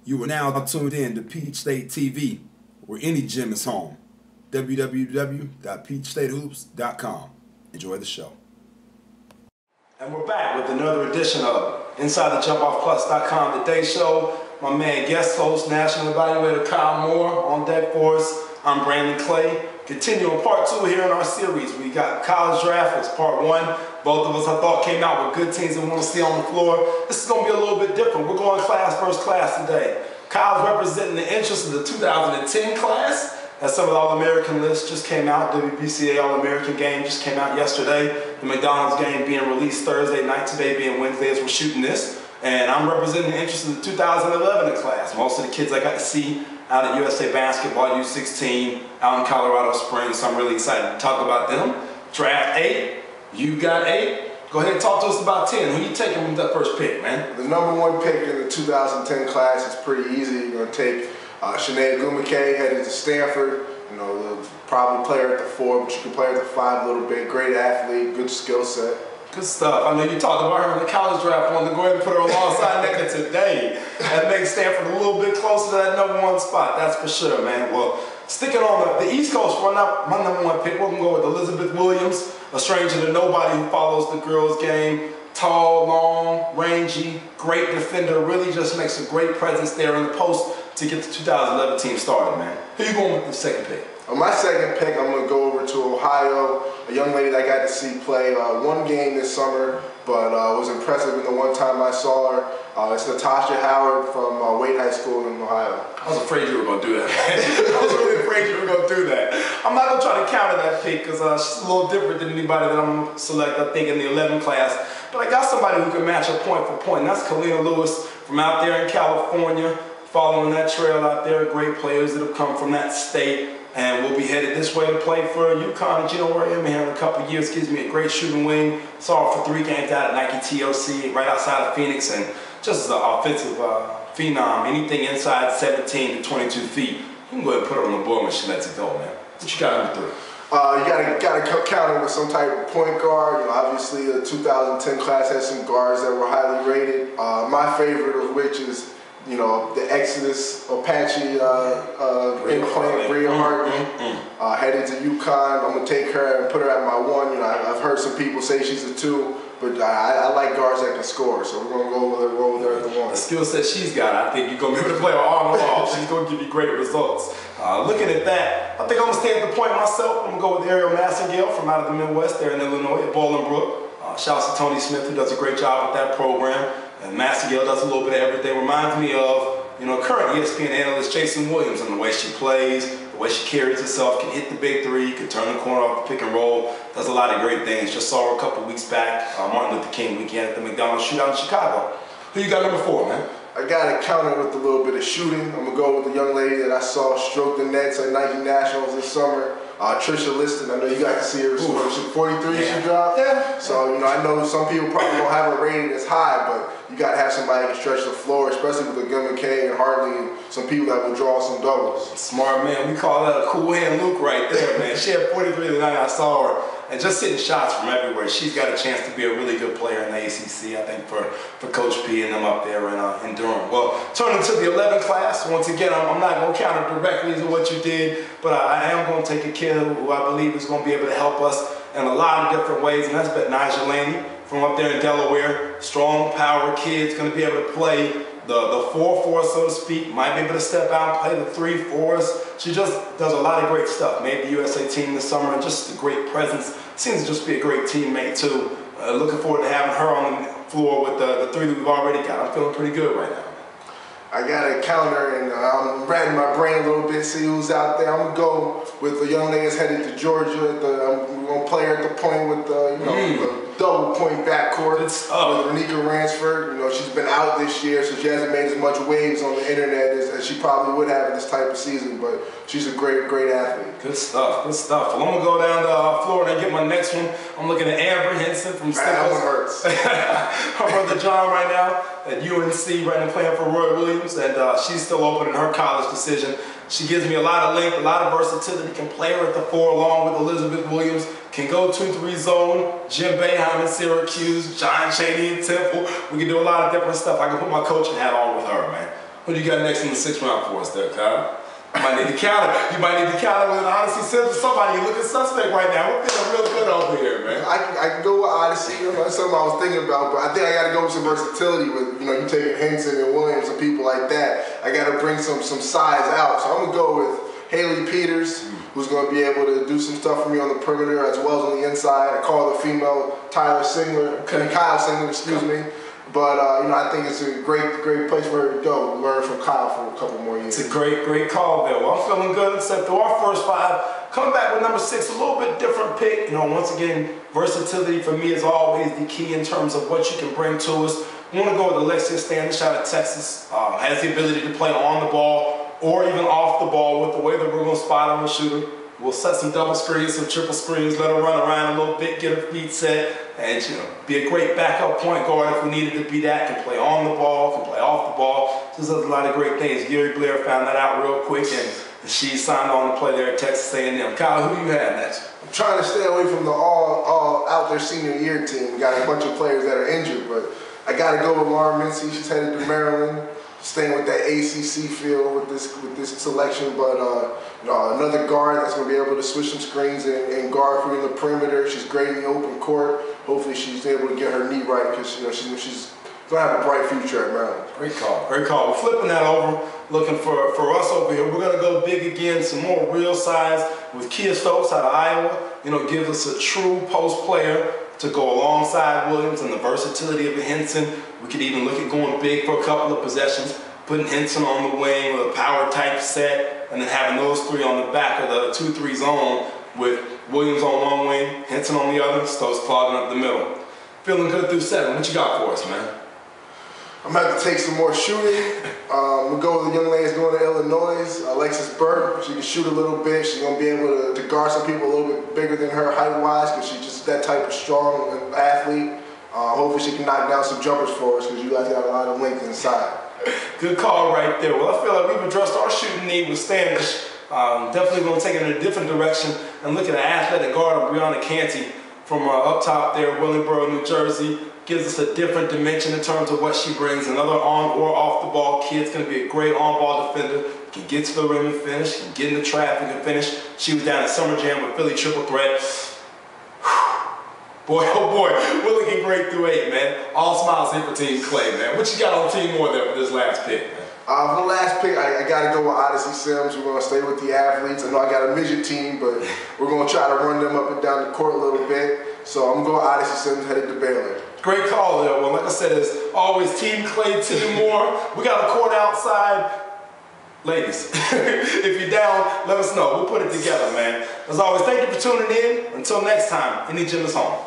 You are now tuned in to Peach State TV, where any gym is home. www.peachstatehoops.com. Enjoy the show. And we're back with another edition of InsideTheJumpOffPlus.com Today Show. My man, guest host, National Evaluator Keil Moore on deck for us. I'm Brandon Clay. Continuing part 2 here in our series. We got college draft. It's part 1. Both of us, I thought, came out with good teams that we want to see on the floor. This is going to be a little bit different. We're going class versus class today. Keil's representing the interest of the 2010 class. As some of the All-American lists just came out. WBCA All-American game just came out yesterday. The McDonald's game being released Thursday night, today being Wednesday as we're shooting this. And I'm representing the interest of the 2011 class. Most of the kids I got to see out at USA Basketball U16 out in Colorado Springs, so I'm really excited to talk about them. Draft 8, you got 8. Go ahead and talk to us about 10. Who you taking with that first pick, man? The number 1 pick in the 2010 class is pretty easy. You're going to take Sinead Gumake, headed to Stanford. You know, probably player at the 4, but you can play at the 5 a little bit. Great athlete, good skill set. Good stuff. I know you talked about her in the college draft. I wanted to go ahead and put her alongside Nneka today. That makes Stanford a little bit closer to that number 1 spot. That's for sure, man. Well, sticking on the East Coast for my number 1 pick, we're going to go with Elizabeth Williams, a stranger to nobody who follows the girls' game. Tall, long, rangy, great defender. Really just makes a great presence there in the post to get the 2011 team started, man. Who you going with the second pick? On my second pick, I'm going to go over to Ohio, a young lady that I got to see play 1 game this summer, but was impressive in the 1 time I saw her. It's Natasha Howard from Wade High School in Ohio. I was afraid you were going to do that, man. I was really afraid you were going to do that. I'm not going to try to counter that pick because she's a little different than anybody that I'm going to select, I think, in the 11 class. But I got somebody who can match her point for point, and that's Kalina Lewis from out there in California, following that trail out there. Great players that have come from that state. And we'll be headed this way to play for UConn and Gino Auriemma here in a couple of years. Gives me a great shooting wing. Saw her for 3 games out at Nike TOC right outside of Phoenix, and just as an offensive phenom. Anything inside 17 to 22 feet, you can go ahead and put her on the board when she lets it go, man. What you got number 3? You gotta count her with some type of point guard. You know, obviously the 2010 class has some guards that were highly rated. My favorite of which is, you know, the Exodus Apache implant, Bria Hartley, headed to UConn. I'm going to take her and put her at my 1. You know, I've heard some people say she's a 2, but I like guards that can score, so we're going to roll with her at the 1. The skill set she's got, I think you're going to be able to play her on and off. She's going to give you great results. Looking at that, I think I'm going to stay at the point myself. I'm going to go with Ariel Massengale from out of the Midwest there in Illinois at Bolingbrook. Shouts to Tony Smith, who does a great job with that program. And Massengale does a little bit of everything. Reminds me of, you know, current ESPN analyst Jason Williams, and the way she plays, the way she carries herself, can hit the big 3, can turn the corner off the pick and roll, does a lot of great things. Just saw her a couple weeks back, Martin Luther King weekend at the McDonald's shootout in Chicago. Who you got number 4, man? I got to counter with a little bit of shooting. I'm going to go with the young lady that I saw stroke the nets at Nike Nationals this summer. Trisha Liston, I know you got to see her. She 43 she dropped. Yeah. So, you know, I know some people probably don't have her rated as high, but you got to have somebody who can stretch the floor, especially with the Gumake and Hartley and some people that will draw some doubles. Smart man. We call that a cool hand Luke right there, man. She had 43 the night I saw her. And just hitting shots from everywhere. She's got a chance to be a really good player in the ACC, I think, for Coach P and them up there in Durham. Well, turning to the 11th class, once again, I'm not going to counter directly to what you did, but I am going to take a kid who I believe is going to be able to help us in a lot of different ways, and that's Betnijah Laney from up there in Delaware. Strong, power kid, going to be able to play the 4-4, so to speak. Might be able to step out and play the 3 for us. She just does a lot of great stuff. Made the USA team this summer, and just a great presence. Seems to just be a great teammate too. Looking forward to having her on the floor with the 3 that we've already got. I'm feeling pretty good right now. I got to counter, and I'm ratting my brain a little bit, see who's out there. I'm going to go with the young lady that's headed to Georgia. We're going to play her at the point with the double point backcourt with Renika Ransford. You know, she's been out this year, so she hasn't made as much waves on the internet as she probably would have in this type of season, but she's a great athlete. Good stuff, good stuff. Well, I'm going to go down to Florida and get my next one. I'm looking at Amber Henson from Stickles. That one hurts. Her brother John right now at UNC, right now playing for Roy Williams, and she's still open in her college decision. She gives me a lot of length, a lot of versatility, can play her at the 4 along with Elizabeth Williams, can go 2-3 zone, Jim Boeheim in Syracuse, John Chaney in Temple. We can do a lot of different stuff. I can put my coaching hat on with her, man. Who do you got next in the 6th round for us there, Kyle? You might need to counter. You might need to counter with an Odyssey Sims or somebody. You looking suspect right now. We're feeling real good over here, man. I can go with Odyssey. You know, that's something I was thinking about, but I think I got to go with some versatility with, you know, you taking Henson and Williams and people like that. I got to bring some size out. So I'm going to go with Haley Peters, who's going to be able to do some stuff for me on the perimeter as well as on the inside. I call the female Kyle Singler, excuse me. But, you know, I think it's a great place for her to go, learn from Kyle for a couple more years. It's a great call there. Well, I'm feeling good, except through our first 5. Coming back with number 6, a little bit different pick. You know, once again, versatility for me is always the key in terms of what you can bring to us. I want to go with Alexia Standish out of Texas. Has the ability to play on the ball or even off the ball with the way that we're going to spot on the shooter. We'll set some double screens, some triple screens, let her run around a little bit, get her feet set, and you know, be a great backup point guard if we needed to be that. Can play on the ball, can play off the ball. Just does a lot of great things. Gary Blair found that out real quick, and she signed on to play there at Texas A&M. Kyle, who do you have next? I'm trying to stay away from the all out there senior year team. We got a bunch of players that are injured, but I got to go with Lauren Mincy. She's headed to Maryland. Staying with that ACC feel with this selection, but you know, another guard that's going to be able to switch some screens and guard for you in the perimeter. She's great in the open court. Hopefully, she's able to get her knee right because you know she's going to have a bright future at Maryland. Great call, great call. We're flipping that over, looking for us over here. We're going to go big again, some more real size with Kia Stokes out of Iowa. You know, gives us a true post player to go alongside Williams and the versatility of a Henson. We could even look at going big for a couple of possessions, putting Henson on the wing with a power type set, and then having those 3 on the back of the 2-3 zone with Williams on one wing, Henson on the other, Stokes clogging up the middle. Feeling good through 7. What you got for us, man? I'm going to have to take some more shooting. We'll go with the young lady going to Illinois, Alexis Burke. She can shoot a little bit. She's going to be able to guard some people a little bit bigger than her height-wise because she's just that type of strong athlete. Hopefully she can knock down some jumpers for us because you guys got a lot of length inside. Good call right there. Well, I feel like we've addressed our shooting need with Standish. Definitely going to take it in a different direction and look at an athletic guard, Brianna Canty, from up top there, Willingboro, New Jersey. Gives us a different dimension in terms of what she brings. Another on or off the ball kid's going to be a great on-ball defender. Can get to the rim and finish. Can get into traffic and finish. She was down at Summer Jam with Philly Triple Threat. Boy, oh boy, we're looking great through 8, man. All smiles here for Team Clay, man. What you got on Team Moore there for this last pick, man? For the last pick, I got to go with Odyssey Sims. We're going to stay with the athletes. I know I got a midget team, but we're going to try to run them up and down the court a little bit. So I'm going to go Odyssey Sims headed to Baylor. Great call there. Well, like I said, it's always Team Clay, Team Moore. We got a court outside. Ladies, if you're down, let us know. We'll put it together, man. As always, thank you for tuning in. Until next time, any gym is home.